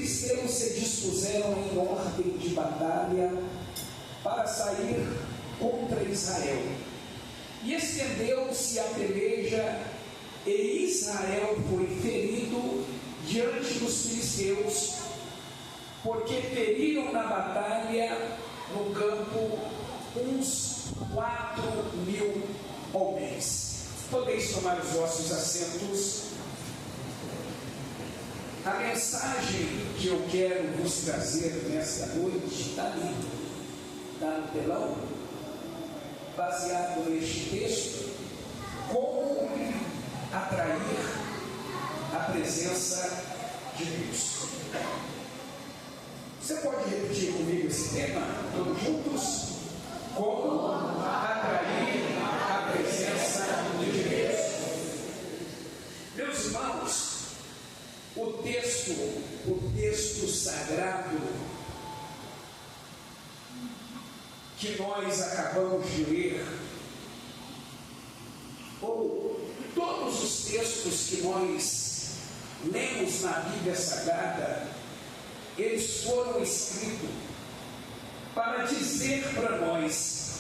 filisteus se dispuseram em ordem de batalha para sair contra Israel. E estendeu-se a peleja, e Israel foi ferido diante dos filisteus, porque feriram na batalha no campo uns 4.000 homens. Podeis tomar os vossos assentos. A mensagem que eu quero vos trazer nesta noite está ali, está no telão, baseado neste texto: como atrair a presença de Deus. Você pode repetir comigo esse tema, todos juntos? Como atrair a presença de Deus. Meus irmãos, o texto sagrado que nós acabamos de ler, ou todos os textos que nós lemos na Bíblia Sagrada, eles foram escritos para dizer para nós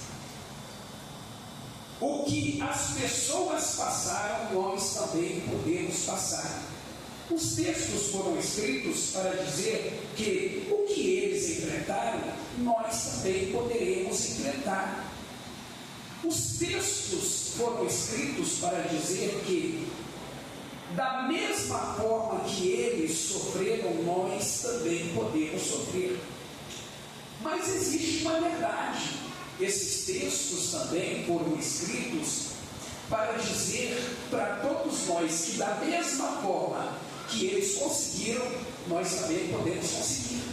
o que as pessoas passaram, nós também podemos passar. Os textos foram escritos para dizer que o que eles enfrentaram, nós também poderemos enfrentar. Os textos foram escritos para dizer que, da mesma forma que eles sofreram, nós também podemos sofrer. Mas existe uma verdade: esses textos também foram escritos para dizer para todos nós que, da mesma forma que eles conseguiram, nós também podemos conseguir.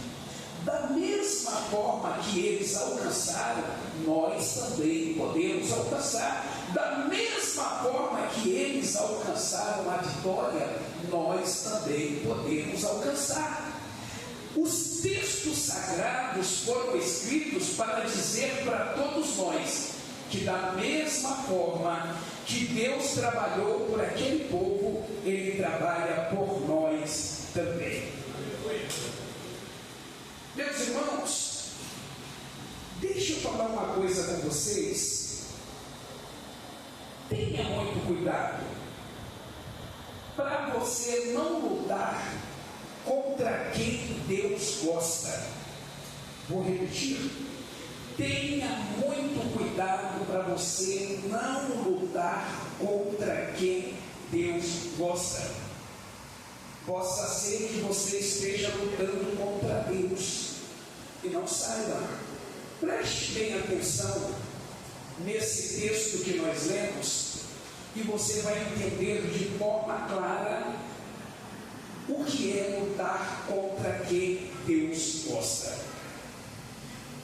Da mesma forma que eles alcançaram, nós também podemos alcançar. Da mesma forma que eles alcançaram a vitória, nós também podemos alcançar. Os textos sagrados foram escritos para dizer para todos nós que, da mesma forma que Deus trabalhou por aquele povo, Ele trabalha por nós também. Meus irmãos, deixa eu falar uma coisa com vocês. Tenha muito cuidado para você não lutar contra quem Deus gosta. Vou repetir: tenha muito cuidado para você não lutar contra quem Deus gosta. Possa ser que você esteja lutando contra Deus e não saiba. Preste bem atenção nesse texto que nós lemos e você vai entender de forma clara o que é lutar contra quem Deus gosta.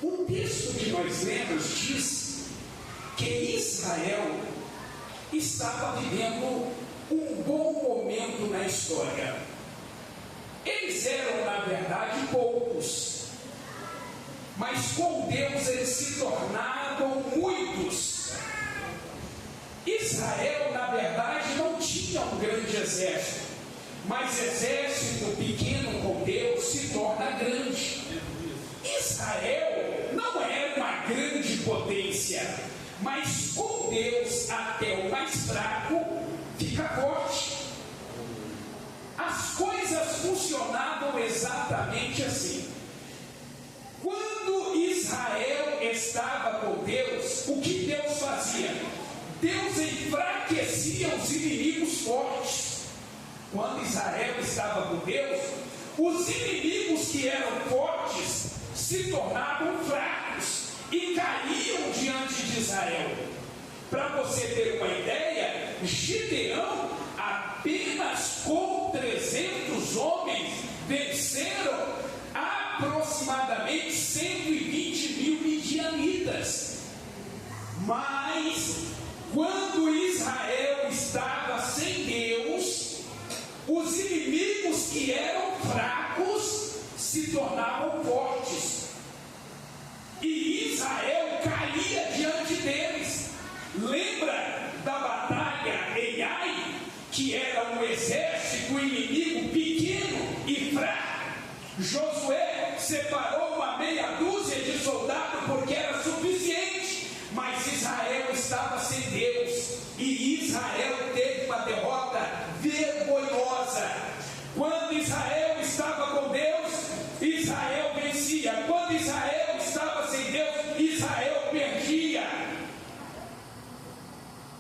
O texto que nós lemos diz que Israel estava vivendo um bom momento na história. Eles eram, na verdade, poucos, mas com Deus eles se tornavam muitos. Israel, na verdade, não tinha um grande exército, mas exército pequeno com Deus se torna grande. Israel não era uma grande potência, mas com Deus até o mais fraco fica forte. As coisas funcionavam exatamente assim. Quando Israel estava com Deus, o que Deus fazia? Deus enfraquecia os inimigos fortes. Quando Israel estava com Deus, os inimigos que eram fortes se tornavam fracos e caíam diante de Israel. Para você ter uma ideia, Gideão, apenas com 300 homens, venceram aproximadamente 120.000 midianitas. Mas, quando Israel estava sem Deus, os inimigos que eram fracos se tornavam fortes. E Israel caía diante deles. Lembra da batalha em Ai, que era um exército inimigo pequeno e fraco? Josué separou uma meia dúzia de soldados porque era suficiente, mas Israel estava sem Deus, e Israel teve uma derrota vergonhosa. Quando Israel estava com Deus, Israel vencia. Quando Israel estava sem Deus, Israel perdia.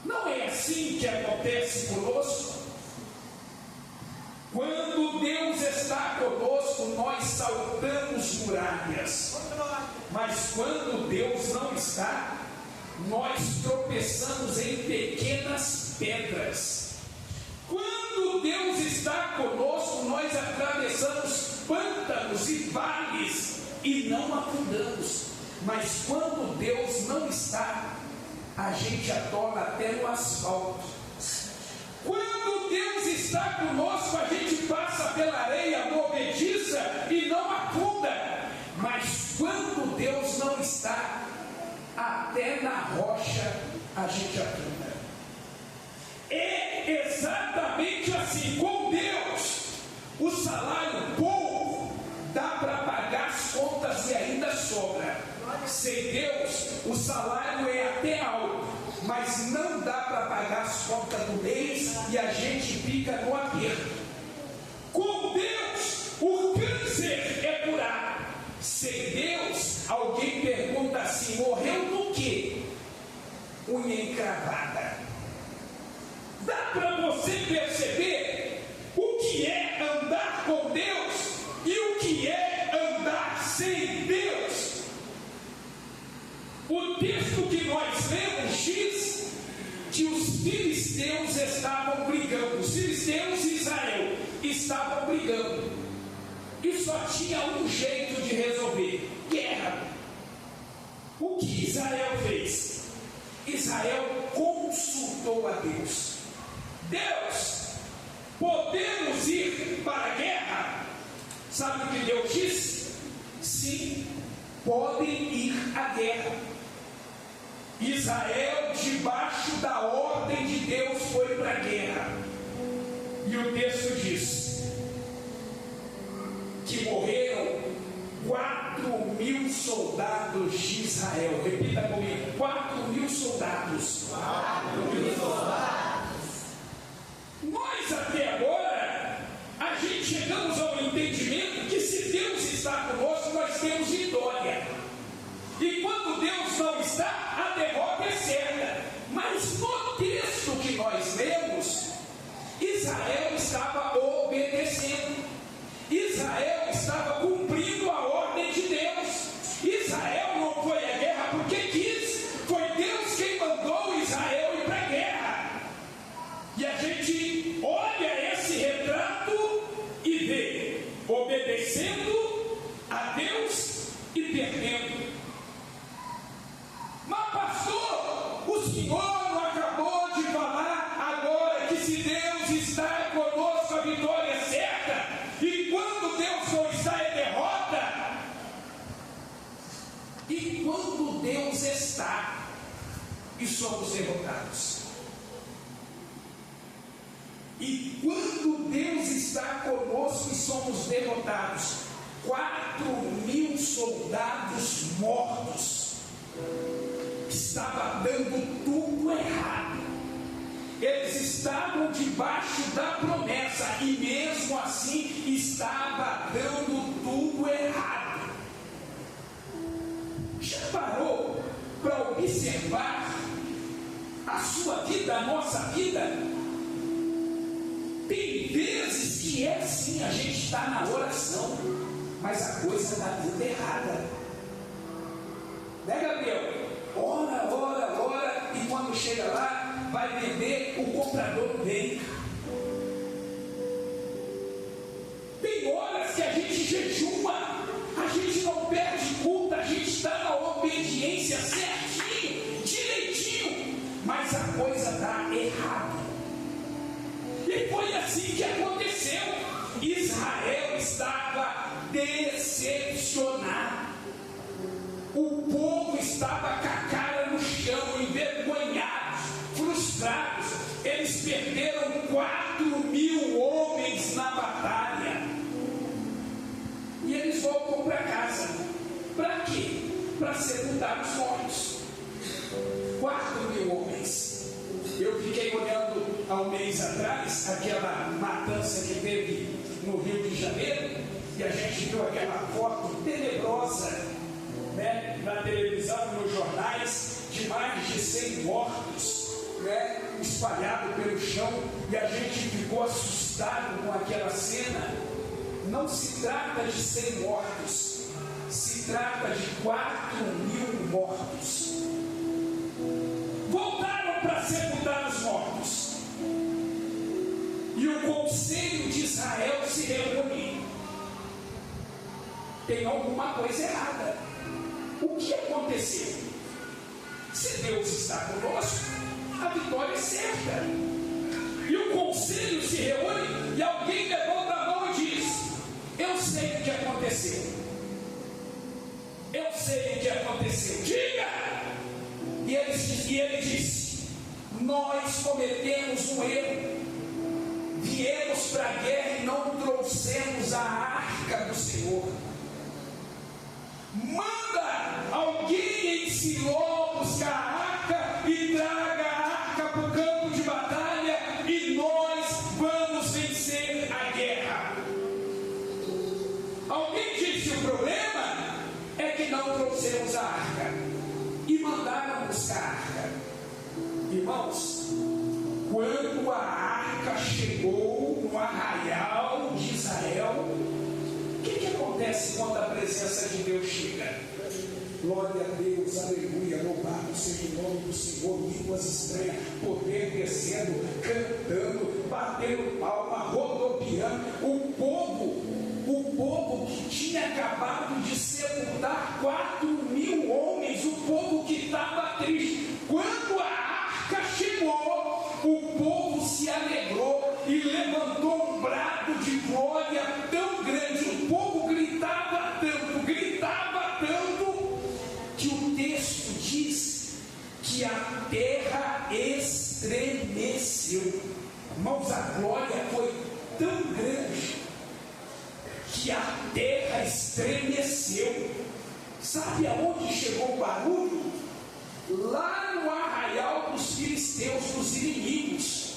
Não é assim que acontece conosco? Quando Deus está conosco, nós saltamos muralhas. Mas quando Deus não está, nós tropeçamos em pequenas pedras. Quando Deus está conosco, nós atravessamos pântanos e vales e não afundamos. Mas quando Deus não está, a gente atola até no asfalto. Quando Deus está conosco, a gente passa pela areia movediça e não afunda. Mas quando Deus não está, até na rocha a gente afunda. É exatamente assim. Com Deus, o salário pouco dá para pagar as contas e ainda sobra. Sem Deus, o salário é até alto, mas não dá para pagar as contas do mês e a gente fica no aperto. Com Deus, o câncer é curado. Sem Deus, alguém pergunta assim: morreu do quê? Unha encravada. Dá para você perceber o que é andar com Deus e o que é andar sem Deus? O texto que nós lemos diz que os filisteus estavam brigando. Os filisteus e Israel estavam brigando. E só tinha um jeito de resolver: guerra. O que Israel fez? Israel consultou a Deus. Deus, podemos ir para a guerra? Sabe o que Deus disse? Sim, podem ir à guerra. Israel, debaixo da ordem de Deus, foi para a guerra. E o texto diz que morreram 4.000 soldados de Israel. Repita comigo: 4.000 soldados. 4.000 soldados. Nós até agora, a gente chegamos ao entendimento que se Deus está conosco, nós temos vitória. E quando Deus não está, a derrota é certa. Mas no texto que nós lemos, Israel estava obedecendo. Israel estava cumprindo a ordem de Deus. Israel não foi à guerra porque quis. Foi Deus quem mandou Israel ir para a guerra. E a gente olha esse retrato e vê obedecendo a Deus e perdendo. Mas pastor, o senhor não acabou de falar agora que se Deus está conosco, a vitória é certa, e quando Deus não está, é derrota? E quando Deus está e somos derrotados? E quando Deus está conosco e somos derrotados? 4.000 soldados mortos. Estava dando tudo errado. Eles estavam debaixo da promessa e mesmo assim estava dando tudo errado. Já parou para observar a sua vida, a nossa vida? Tem vezes que é assim, a gente está na oração, mas a coisa está dando errada. Né, Gabriel? Ora, e quando chega lá, vai vender, o comprador não vem. Tem horas que a gente jejuma, a gente não perde culto, a gente está na obediência certinho, direitinho, mas a coisa está errada. E foi assim que aconteceu. Israel estava decepcionado. O povo estava com a cara no chão, envergonhados, frustrados. Eles perderam 4.000 homens na batalha. sepultar os mortos. 4.000 homens. Eu fiquei olhando há um mês atrás aquela matança que teve no Rio de Janeiro, e a gente viu aquela foto tenebrosa, né, na televisão, nos jornais, de mais de 100 mortos, né, espalhados pelo chão, e a gente ficou assustado com aquela cena. Não se trata de 100 mortos, se trata de 4.000 mortos. Voltaram para sepultar os mortos, e o conselho de Israel se reúne. Tem alguma coisa errada. O que aconteceu? Se Deus está conosco, a vitória é certa. E o conselho se reúne, e alguém levanta a mão e diz: eu sei o que aconteceu. Eu sei o que aconteceu. Diga! E ele disse: nós cometemos um erro. Viemos para a guerra e não trouxemos a arca do Senhor. Manda alguém em Siló buscar a arca e traga a arca para o campo de batalha, e nós vamos vencer a guerra. Alguém disse: o problema é que não trouxemos a arca. E mandaram buscar a arca. Irmãos, quando a arca chegou no arraial de Israel, o que acontece quando a presença de Deus chega? Glória a Deus, aleluia, louvado seja o nome do Senhor, línguas estranhas, poder descendo, cantando, batendo palma, rodopiando. O povo que tinha acabado de sepultar 4.000 homens, o povo que estava triste. Quando a arca chegou, o povo se alegrou e levantou um brado de glória tão grande. O povo gritava tanto, que o texto diz que a terra estremeceu. Irmãos, a glória foi tão grande que a terra estremeceu. Sabe aonde chegou o barulho? Lá no arraial dos filisteus, dos inimigos.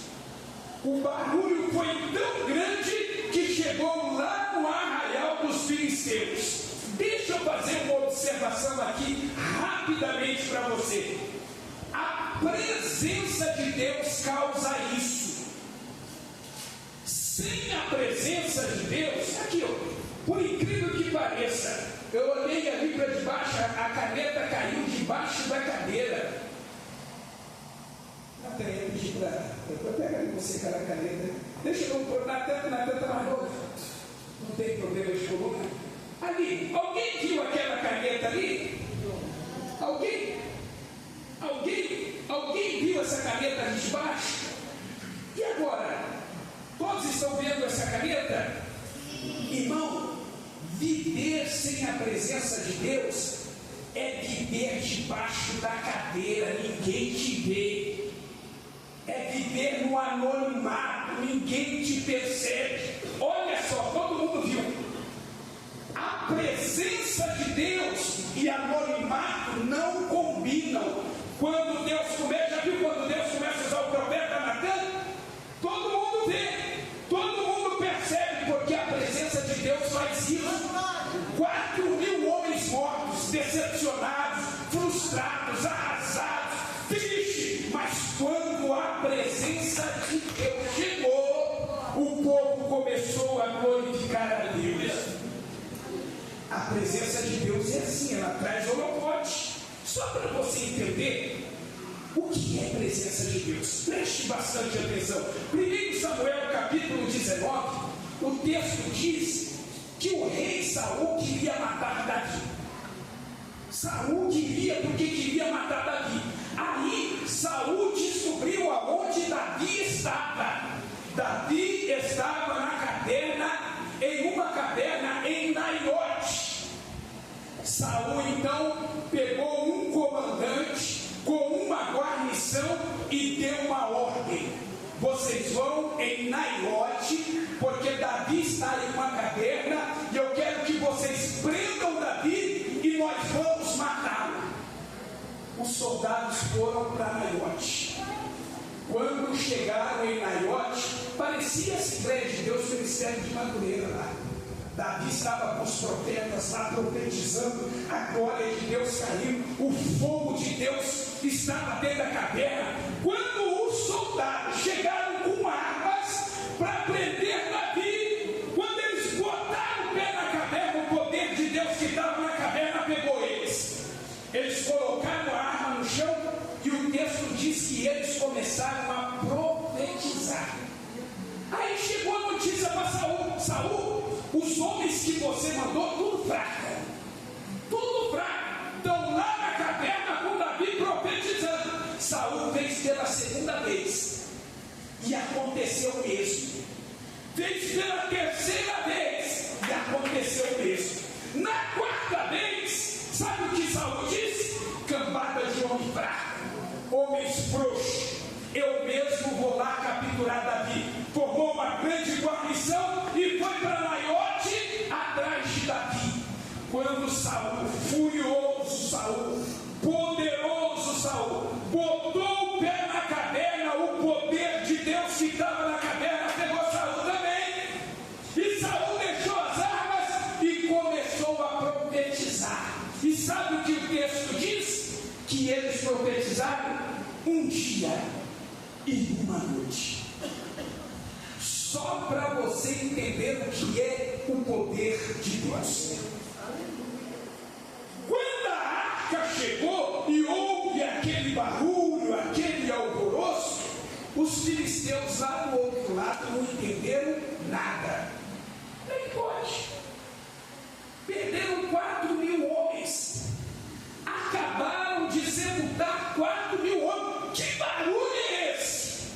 O barulho foi tão grande que chegou lá no arraial dos filisteus. Deixa eu fazer uma observação aqui rapidamente para você. A presença de Deus causa isso. Sem a presença de Deus, aqui, ó, por incrível que pareça, eu olhei ali para debaixo, a caneta caiu debaixo da cadeira. Até eu pedi para pegar ali você aquela caneta. Deixa eu pôr na teta mais nova. Não tem problema de coluna. Ali, alguém viu aquela caneta ali? Alguém viu essa caneta ali de baixo? E agora? Todos estão vendo essa caneta? Irmão, viver sem a presença de Deus é viver debaixo da cadeira, ninguém te vê. É viver no anonimato, ninguém te percebe. Olha só, todo mundo viu. A presença de Deus e anonimato não combinam. Quando Deus começa, já viu quando Deus começa a usar o profeta Natan? Todo mundo vê, todo mundo percebe, porque a presença de Deus faz isso. 4.000 homens mortos, decepcionados, frustrados, arrasados, tristes. Mas quando a presença de Deus chegou, o povo começou a glorificar a Deus. A presença de Deus é assim, ela traz holofote. Só para você entender o que é presença de Deus, preste bastante atenção. 1 Samuel capítulo 19, o texto diz que o rei Saul queria matar Davi. Saul queria porque queria matar Davi. Aí Saul descobriu aonde Davi estava. Davi estava na caverna, em uma caverna em Naiote. Saul então pegou um comandante com uma guarnição e deu uma ordem: vocês vão em Naiote, porque Davi está em uma caverna, e eu quero que vocês prendam Davi e nós vamos matá-lo. soldados foram para Naiote. Quando chegaram em Naiote, parecia a Assembleia de Deus, o ministério de Madureira lá. Davi estava com os profetas lá profetizando, a glória de Deus caiu, o fogo de Deus estava dentro da caverna. Quando os soldados chegaram com armas para prender Davi, quando eles botaram o pé na caverna, o poder de Deus que estava na caverna pegou eles. Eles colocaram a arma no chão e o texto diz que eles começaram a profetizar. Aí chegou a notícia para Saul: Saul, os homens que você mandou, tudo fraco, estão lá na caverna com Davi profetizando. Saul fez pela segunda vez e aconteceu o mesmo. Fez pela terceira vez e aconteceu o mesmo. Na quarta vez, sabe o que Saul disse? Cambada de homem fraco, homens frouxos, eu mesmo vou lá capturar Davi. Formou uma grande guarnição e foi para Naiote atrás de Davi. Quando Saul, furioso Saul, poderoso Saul, botou o pé na caverna, o poder de Deus que estava na caverna pegou Saul também. E Saul deixou as armas e começou a profetizar. E sabe o que o texto diz? Que eles profetizaram um dia e uma noite. Só para você entender o que é o poder de Deus. Quando a arca chegou e houve aquele barulho, aquele alvoroço, os filisteus lá do outro lado não entenderam nada. Nem pode. Perderam 4.000 homens. Acabaram de sepultar 4.000 homens. Que barulho é esse?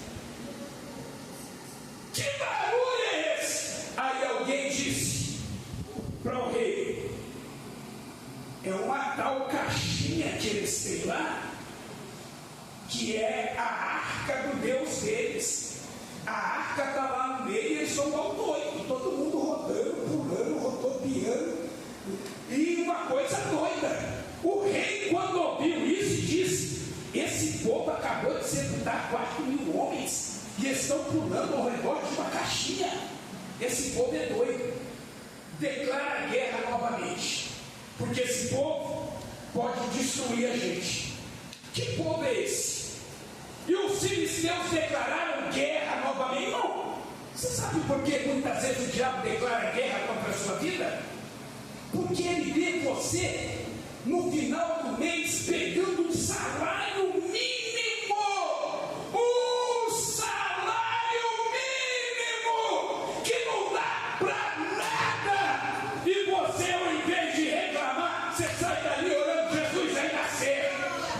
Que barulho é esse? Aí alguém disse para o rei: é uma tal caixinha que eles têm lá, que é a arca do Deus deles. A arca está lá no meio e eles são igual doidos, todo mundo rodando, pulando, rodopiando. E uma coisa doida, o rei, quando ouviu isso, disse: esse povo acabou de sepultar 4.000 homens e estão pulando ao redor de uma caixinha. Esse povo é doido. Declara guerra novamente, porque esse povo pode destruir a gente. Que povo é esse? E os filisteus declararam guerra novamente. Não. Você sabe por que muitas vezes o diabo declara guerra contra a sua vida? Porque ele vê você no final do mês pegando um salário mínimo. Um salário mínimo que não dá para nada. E você, ao invés de reclamar, você sai dali orando: Jesus vai nascer,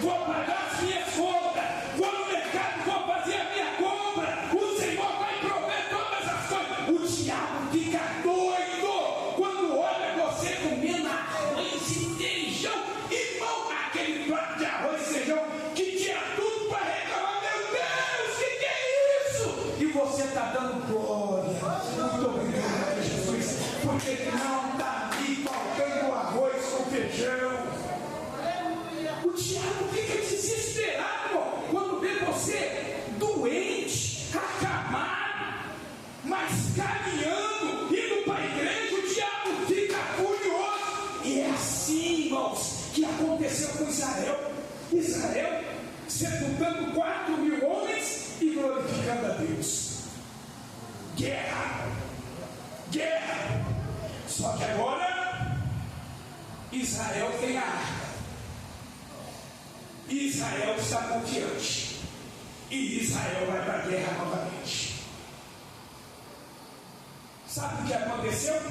vou pagar as minhas contas, vou no mercado, vou fazer a minha compra, o Senhor vai prover todas as coisas. O diabo fica doido quando olha você comendo arroz e feijão. Irmão, aquele prato de arroz e feijão que tinha tudo para reclamar: meu Deus, que é isso? E você está dando glória. Muito obrigado, Jesus, porque não está ali faltando arroz com feijão. O diabo fica desesperado quando vê você doente, acamado, mas caminhando, indo para a igreja. O diabo fica furioso. E é assim, irmãos, que aconteceu com Israel. Israel sepultando 4.000 homens e glorificando a Deus. Guerra, guerra. Só que agora Israel tem a arca. Israel está confiante. E Israel vai para a guerra novamente. Sabe o que aconteceu?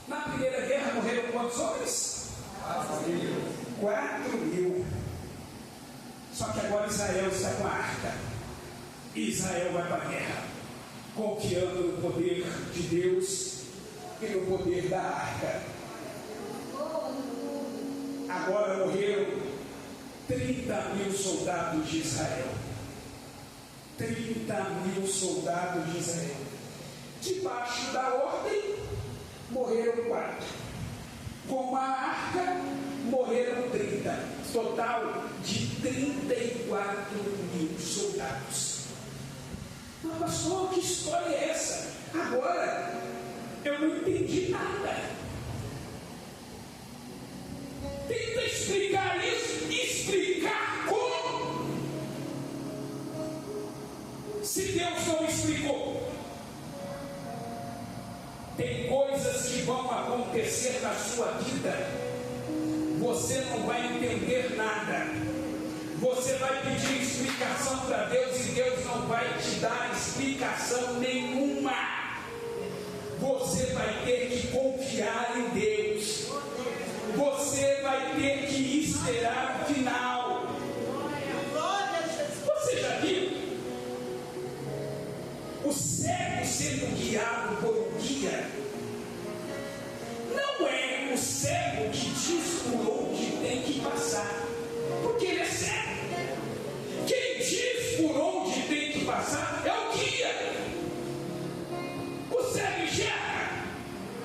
Na primeira guerra morreram quantos homens? 4.000. Só que agora Israel está com a arca. E Israel vai para a guerra, confiando no poder de Deus e no poder da arca. Agora morreram 30.000 soldados de Israel. 30.000 soldados de Israel. Debaixo da ordem, morreram 4. Com a arca, morreram 30, total de 34 mil soldados. Mas pastor, que história é essa? Agora, eu não entendi nada. Tenta explicar isso, explicar como? Se Deus não explicou. Tem coisas que vão acontecer na sua vida, você não vai entender nada, você vai pedir explicação para Deus e Deus não vai te dar explicação nenhuma, você vai ter que confiar em Deus, você vai ter que esperar o final. Você já viu o cego sendo guiado por um guia? Não é o cego que diz por onde tem que passar, porque ele é cego. Quem diz por onde tem que passar é o guia. O cego enxerga,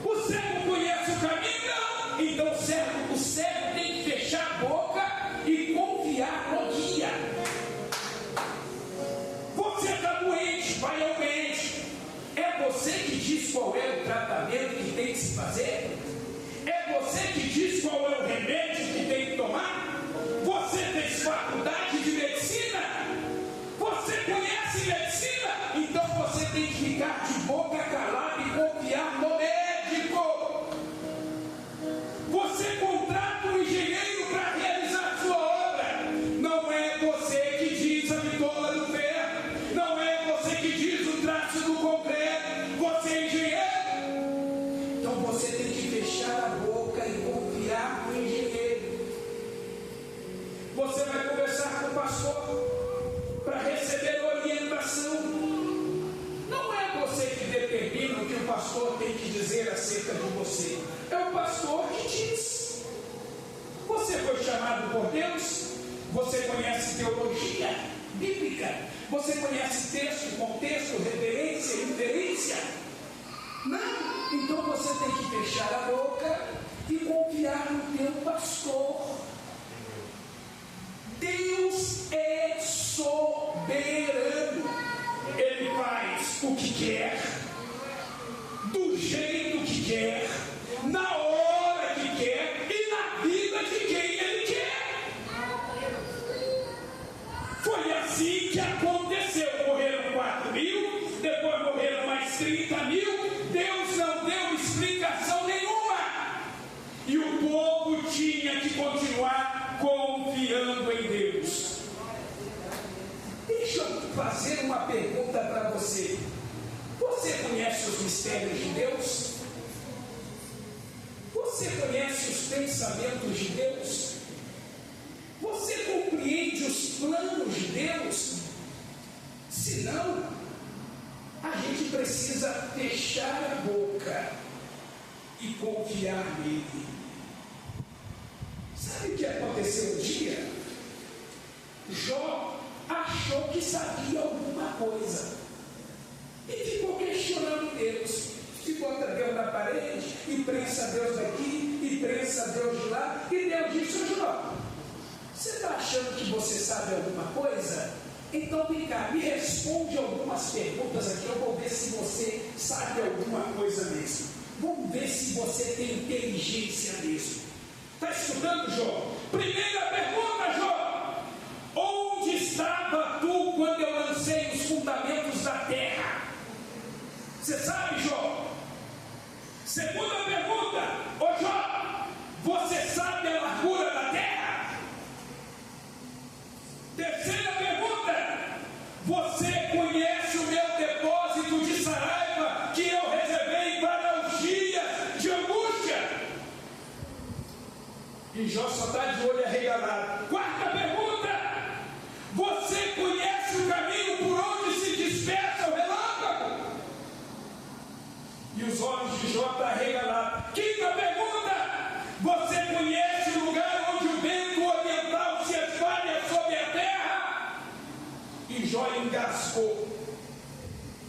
o cego conhece o caminho, não. Então o cego tem que fechar a boca e confiar no guia. Você está doente, vai ao médico. É você que diz qual é o tratamento que tem que se fazer? É você que diz qual é o remédio que tem que tomar? Você fez faculdade de medicina? Você conhece medicina? Então você tem que ficar de boca calada e confiar no médico. Você contrata um engenheiro para realizar sua obra. Não é você que diz a bitola do ferro. Não é você que diz o traço do concreto. Você é engenheiro. Então você tem que fechar a boca e confiar no engenheiro. Você vai conversar com o pastor para receber orientação. Não é você que determina o que o pastor tem que dizer acerca de você. É o pastor que diz. Você foi chamado por Deus? Você conhece teologia bíblica? Você conhece texto, contexto, referência, inferência? Não. Então você tem que fechar a boca e confiar no teu pastor. Deus é soberano. Ele faz o que quer, do jeito que quer, na hora que quer e na vida de quem Ele quer. Foi assim que aconteceu. Morreram 4 mil, depois morreram mais 30 mil. Deus não deu explicação nenhuma. E o povo tinha que continuar confiando em Deus. Deixa eu fazer uma pergunta para você. Você conhece os mistérios de Deus? Você conhece os pensamentos de Deus? Você compreende os planos de Deus? Se não, a gente precisa fechar a boca e confiar nele. Sabe o que aconteceu um dia? Jó achou que sabia alguma coisa e ficou questionando Deus. Se bota Deus na parede e prensa Deus daqui e prensa Deus de lá, e Deus disse: Jó, você está achando que você sabe alguma coisa? Então vem cá, me responde algumas perguntas aqui, eu vou ver se você sabe alguma coisa mesmo. Vamos ver se você tem inteligência mesmo. Está escutando, Jó? Primeira pergunta, Jó: onde estava tu quando eu lancei os fundamentos da terra? Você sabe, Jó? Segunda pergunta: ô Jó, você sabe a largura da terra? Terceira pergunta: você conhece o meu depósito de saraiva que eu reservei para os dias de angústia? E Jó só está de olho arregalado. Quarta pergunta: você conhece o caminho por onde se dispersa o relâmpago? E os olhos de Jó estão arregalados. Quinta pergunta: você conhece o lugar onde o vento oriental se espalha sobre a terra? E Jó engasgou,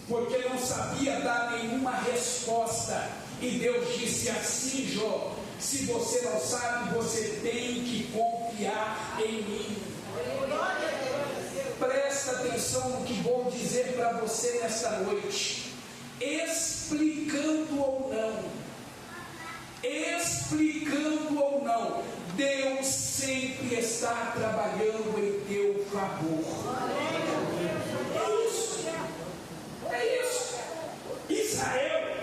porque não sabia dar nenhuma resposta. E Deus disse assim: Jó, Se você não sabe, você tem que confiar em mim. Presta atenção no que vou dizer para você nesta noite. Explicando ou não, Deus sempre está trabalhando em teu favor. É isso. Israel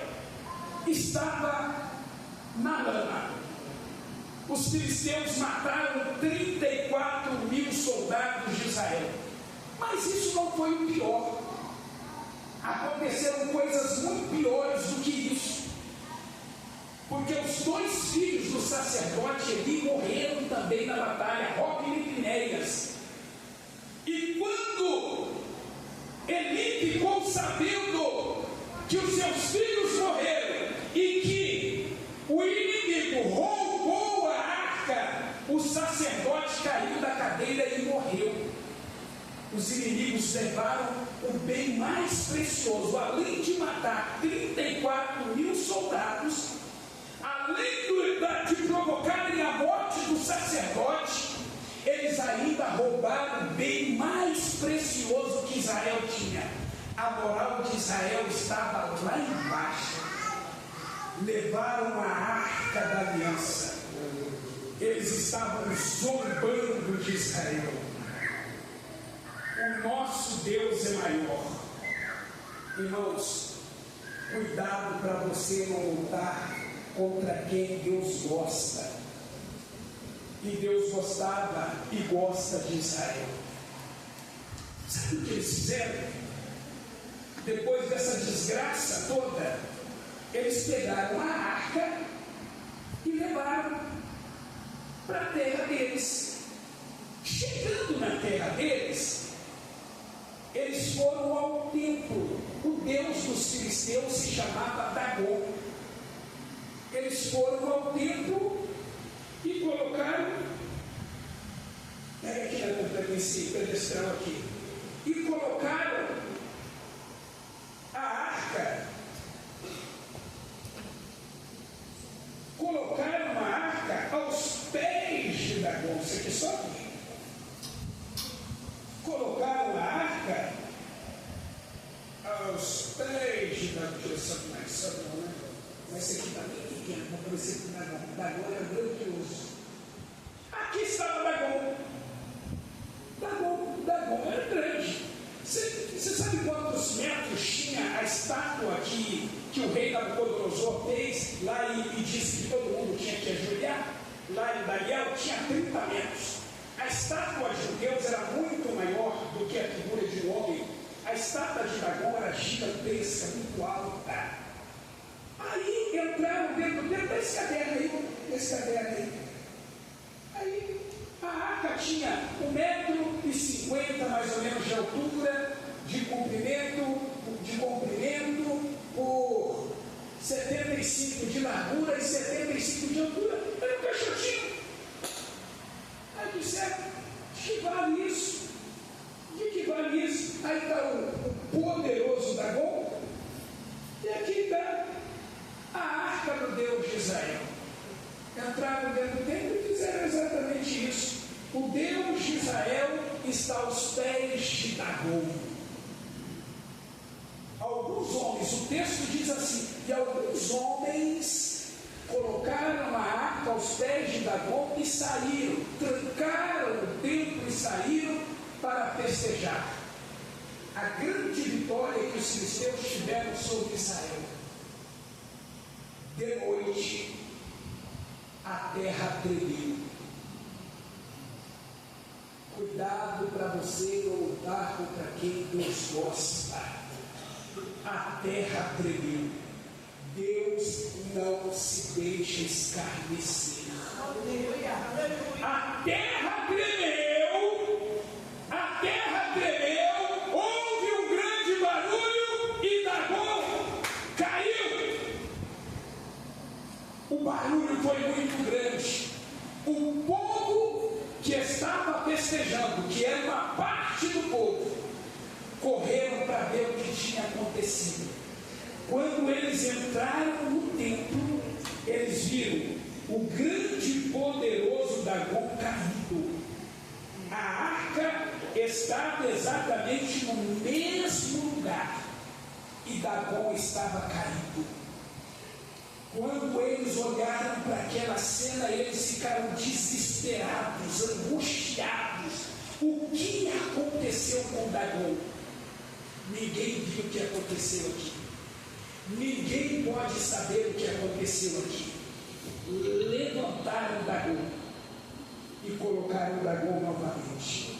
estava na lama. Os filisteus mataram 34.000 soldados de Israel. Mas isso não foi o pior. Aconteceram coisas muito piores do que isso. Porque os 2 filhos do sacerdote Eli morreram também na batalha, Hofni e Finéias. E quando Eli ficou sabendo que os seus filhos morreram e que o inimigo roubou a arca, o sacerdote caiu da cadeira e morreu. Os inimigos levaram o bem mais precioso. Além de matar 34.000 soldados, além de provocarem a morte do sacerdote, eles ainda roubaram o bem mais precioso que Israel tinha. A moral de Israel estava lá embaixo. Levaram a arca da aliança. Eles estavam zombando de Israel. O nosso Deus é maior. Irmãos, cuidado para você não lutar contra quem Deus gosta. E Deus gostava e gosta de Israel. Sabe o que eles fizeram? Depois dessa desgraça toda, eles pegaram a arca e levaram para a terra deles. Chegando na terra deles, eles foram ao templo. O deus dos filisteus se chamava Dagon. Eles foram ao templo e colocaram, pega aqui na ponta desse pedestal aqui, e colocaram a arca, aos pés de Dagon. Isso aqui só aqui. Colocaram a arca aos pés de Dagon. Deixa eu mais, só não, né? Mas esse aqui está bem pequeno, para parecer que Dagon era grandioso. Aqui estava Dagon. Dagon era grande. Você sabe quantos metros tinha a estátua que o rei Nabucodonosor fez lá e disse que todo mundo tinha que ajoelhar? Lá em Daniel tinha 30 metros. A estátua de Deus era muito maior do que a figura de um homem. A estátua de Dagon era gigantesca, muito alta. Aí entraram dentro desse caderno aí. Aí a arca tinha 1,50 m mais ou menos de altura, de comprimento por 75 de largura e 75 de altura. Era um caixotinho. Aí disseram, de que vale isso? Aí está o poderoso Dagon, e aqui está a arca do Deus de Israel. Entraram dentro do templo e fizeram exatamente isso. O Deus de Israel está aos pés de Dagon. Alguns homens, o texto diz assim, e alguns homens colocaram a arca aos pés de Dagon e saíram, trancaram o templo e saíram para festejar a grande vitória que os filisteus tiveram sobre Israel. De noite, a terra tremeu. Cuidado para você não lutar contra quem Deus gosta. A terra tremeu. Deus não se deixa escarnecer. A terra tremeu. Houve um grande barulho e Dagon caiu. O barulho foi muito grande. O povo que estava festejando, que era uma parte do povo, correram para ver o que tinha acontecido. Quando eles entraram no templo, eles viram o grande e poderoso Dagom caído. A arca estava exatamente no mesmo lugar e Dagom estava caído. Quando eles olharam para aquela cena, eles ficaram desesperados, angustiados. O que aconteceu com Dagom? Ninguém viu o que aconteceu aqui. Ninguém pode saber o que aconteceu aqui. Levantaram Dagom e colocaram Dagom novamente,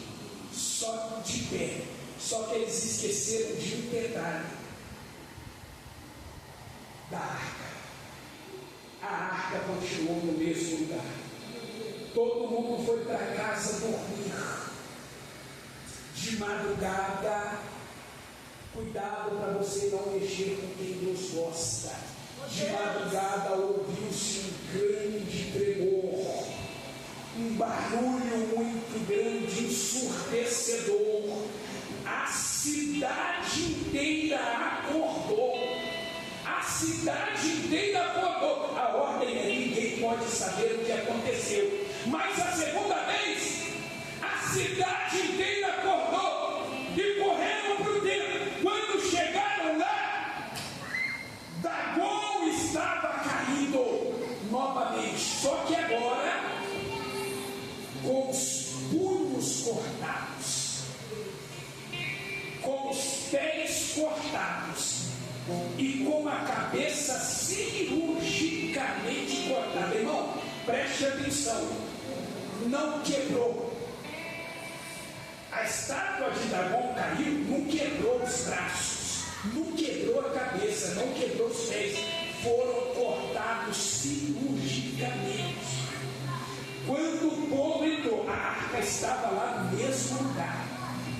só de pé. Só que eles esqueceram de um detalhe da arca. A arca continuou no mesmo lugar. Todo mundo foi para casa dormir. De madrugada, cuidado para você não mexer com quem Deus gosta. De madrugada ouviu-se um grande tremor, um barulho muito grande, ensurdecedor. A cidade inteira acordou. A cidade inteira acordou. A ordem é: ninguém pode saber o que aconteceu. Mas a segunda vez, a cidade inteira acordou e correram para o templo. Quando chegaram lá, Dagom estava caído novamente. Só que agora, com os punhos cortados, com os pés cortados e com a cabeça cirurgicamente cortada. Irmão, preste atenção, não quebrou. A estátua de Dagom caiu, não quebrou os braços, não quebrou a cabeça, não quebrou os pés, foram cortados cirurgicamente. Quando o povo entrou, a arca estava lá no mesmo lugar.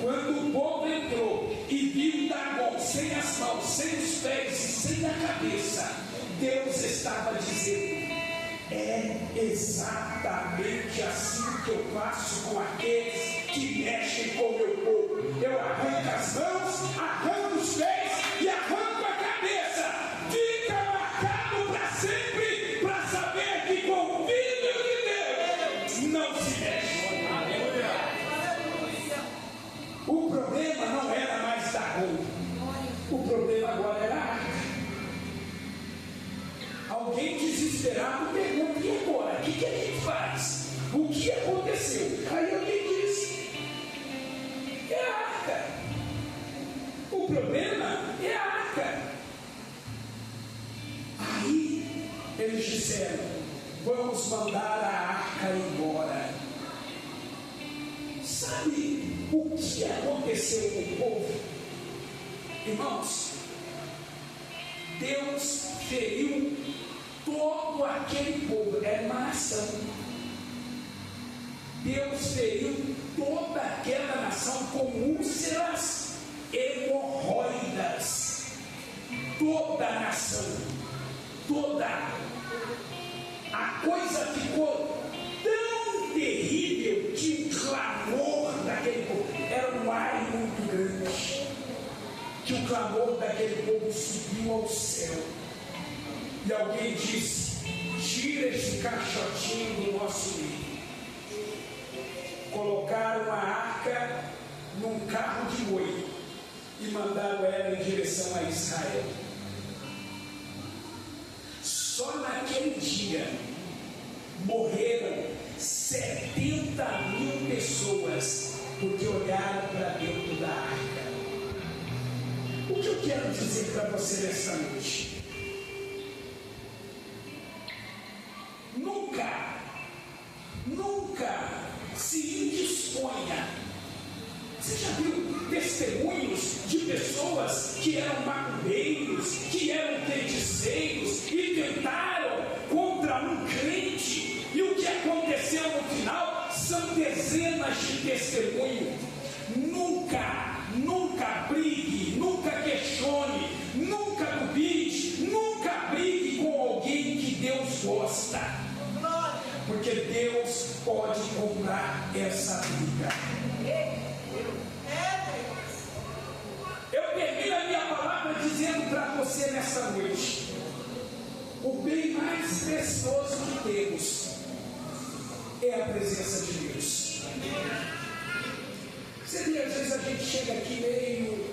Quando o povo entrou e viu Dagom sem as mãos, sem os pés e sem a cabeça, Deus estava dizendo: é exatamente assim que eu faço com aqueles que mexem com o meu povo. Eu arranco as mãos, arranco os pés e arranco a cabeça. Fica marcado para sempre, para saber que com o Filho de Deus não se mexe. O problema não era mais Dagom. O problema agora era a arca. Alguém desesperado pergunta: e agora? O que a gente faz? O que aconteceu? Aí alguém diz: é a arca. O problema é a arca. Aí eles disseram: vamos mandar a arca embora. Sabe o que aconteceu com o povo? Irmãos, Deus feriu todo aquele povo. Era uma nação. Deus feriu toda aquela nação com úlceras hemorroidas. Toda a nação, toda. A coisa ficou tão terrível que o clamor daquele povo era um ar muito grande, que o clamor daquele povo subiu ao céu. E alguém disse: tira esse caixotinho do nosso meio. Colocaram a arca num carro de boi e mandaram ela em direção a Israel. Só naquele dia morreram 70.000 pessoas porque olharam para dentro da arca. O que eu quero dizer para você nessa noite? Nunca se indisponha. Você já viu testemunhos de pessoas que eram macumbeiros, que eram feiticeiros e tentaram contra um crente, e o que aconteceu no final são dezenas de testemunhos. Nunca brigue, nunca questione, nunca duvide, nunca brigue com alguém que Deus gosta, porque Deus pode comprar essa briga. Eu termino a minha palavra dizendo para você nessa noite: o bem mais precioso que temos é a presença de Deus. Você vê, às vezes a gente chega aqui meio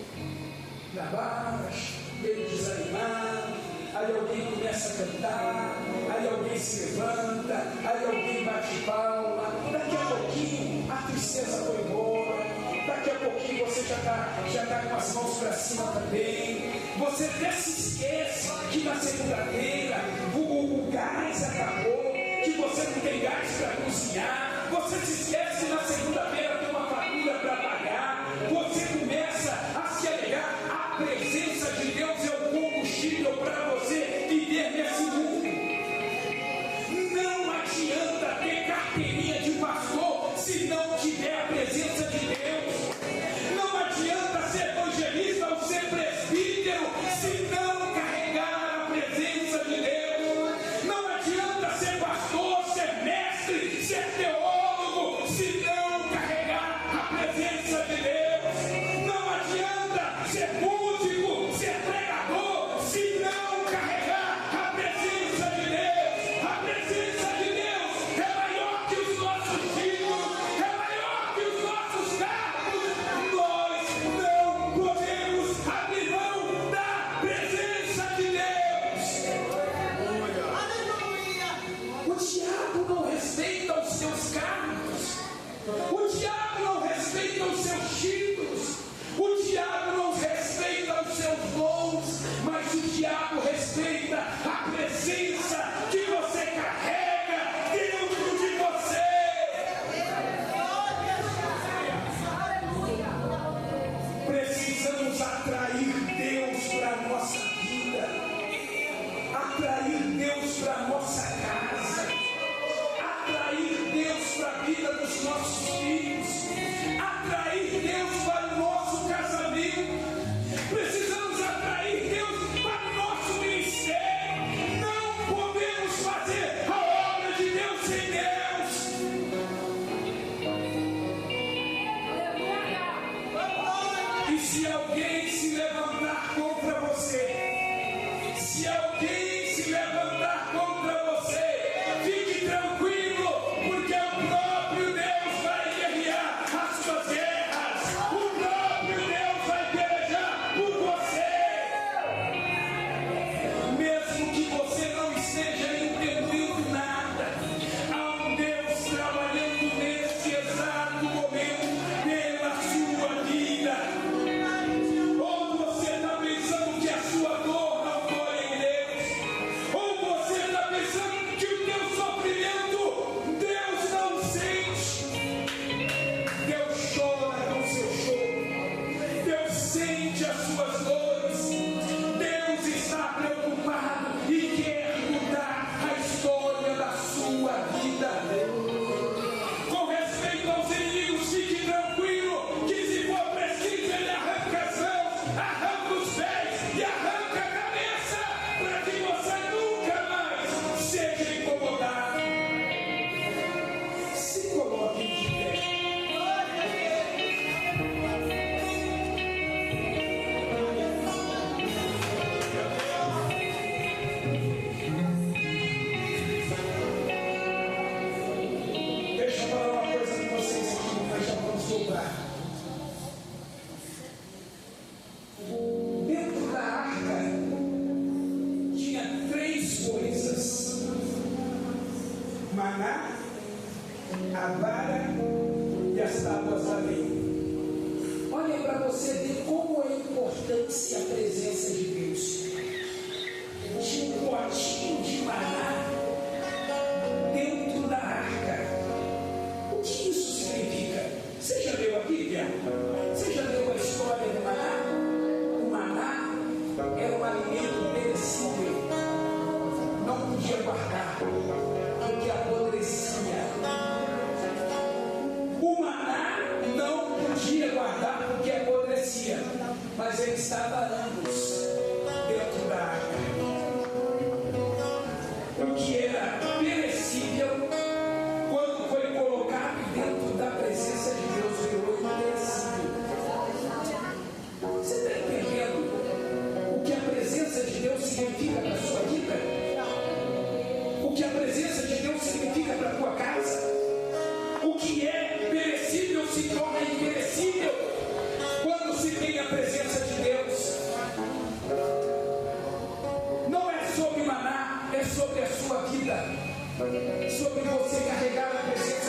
na baixa, meio desanimado, aí alguém começa a cantar, aí alguém se levanta, aí alguém bate palma, daqui a pouquinho a tristeza foi embora, daqui a pouquinho você já está com as mãos para cima também, você até se esquece que na segunda-feira o gás acabou, que você não tem gás para cozinhar, você se esquece que na segunda-feira tem uma fatura para pagar, você começa a se alegrar. A presença de Deus é o combustível para você viver nesse mundo. Não adianta ter carteirinha de pastor se não tiver a presença de Deus. Não adianta ser evangelista ou ser presbítero se não carregar a presença de Deus. Não adianta ser pastor, ser mestre, ser teólogo se não carregar a presença de Deus. Não adianta ser músico, ser pregador se não carregar a presença de Deus. A presença de Deus é maior que os nossos títulos, é maior que os nossos cargos. Nós não podemos abrir mão da presença de Deus. O diabo não respeita os seus cargos, o diabo não respeita os seus títulos, o diabo não respeita os seus dons, mas o diabo respeita a presença que você carrega dentro de você. Precisamos atrair Deus para a nossa vida, atrair Deus para a nossa casa, atrair Deus para a vida dos nossos filhos, atrair Deus para o nosso casamento. Precisamos atrair Deus para o nosso ministério. Não podemos fazer a obra de Deus sem Deus. E se alguém se levantar contra você, se alguém se levantar contra você, fique tranquilo, porque o próprio Deus vai guerrear as suas guerras, o próprio Deus vai pelejar por você. Mesmo que você não esteja entendendo nada, há um Deus trabalhando nesse exato momento pela sua vida. Ou você está pensando que a sua dor não foi em Deus, ou você está pensando que o teu sofrimento Deus não sente. Deus chora com seu choro, Deus sente as suas dores, Deus está preocupado e quer mudar a história da sua vida. Com respeito aos inimigos, fique tranquilo, que se for preciso ele arranca as mãos, arranca os pés e arranca a cabeça, para que você nunca mais seja incomodado. Se coloque de pé. Deixa eu falar uma coisa com vocês aqui, nós já vamos voltar. Dentro da arca tinha 3 coisas: maná, a vara e as tábuas da lei. Olha para você ver como é importante a presença de Deus. Tinha um potinho de maná dentro da arca. O que isso significa? Você já leu aqui, Tiago? Você já leu a história do maná? O maná era um alimento perecível, não podia guardar, porque apodrecia. O maná não podia guardar porque apodrecia, mas ele estava anos dentro da arca. O que era perecível, quando foi colocado dentro da presença de Deus, virou imperecível. Você está entendendo o que a presença de Deus significa para a sua vida? sobre você carregar a presença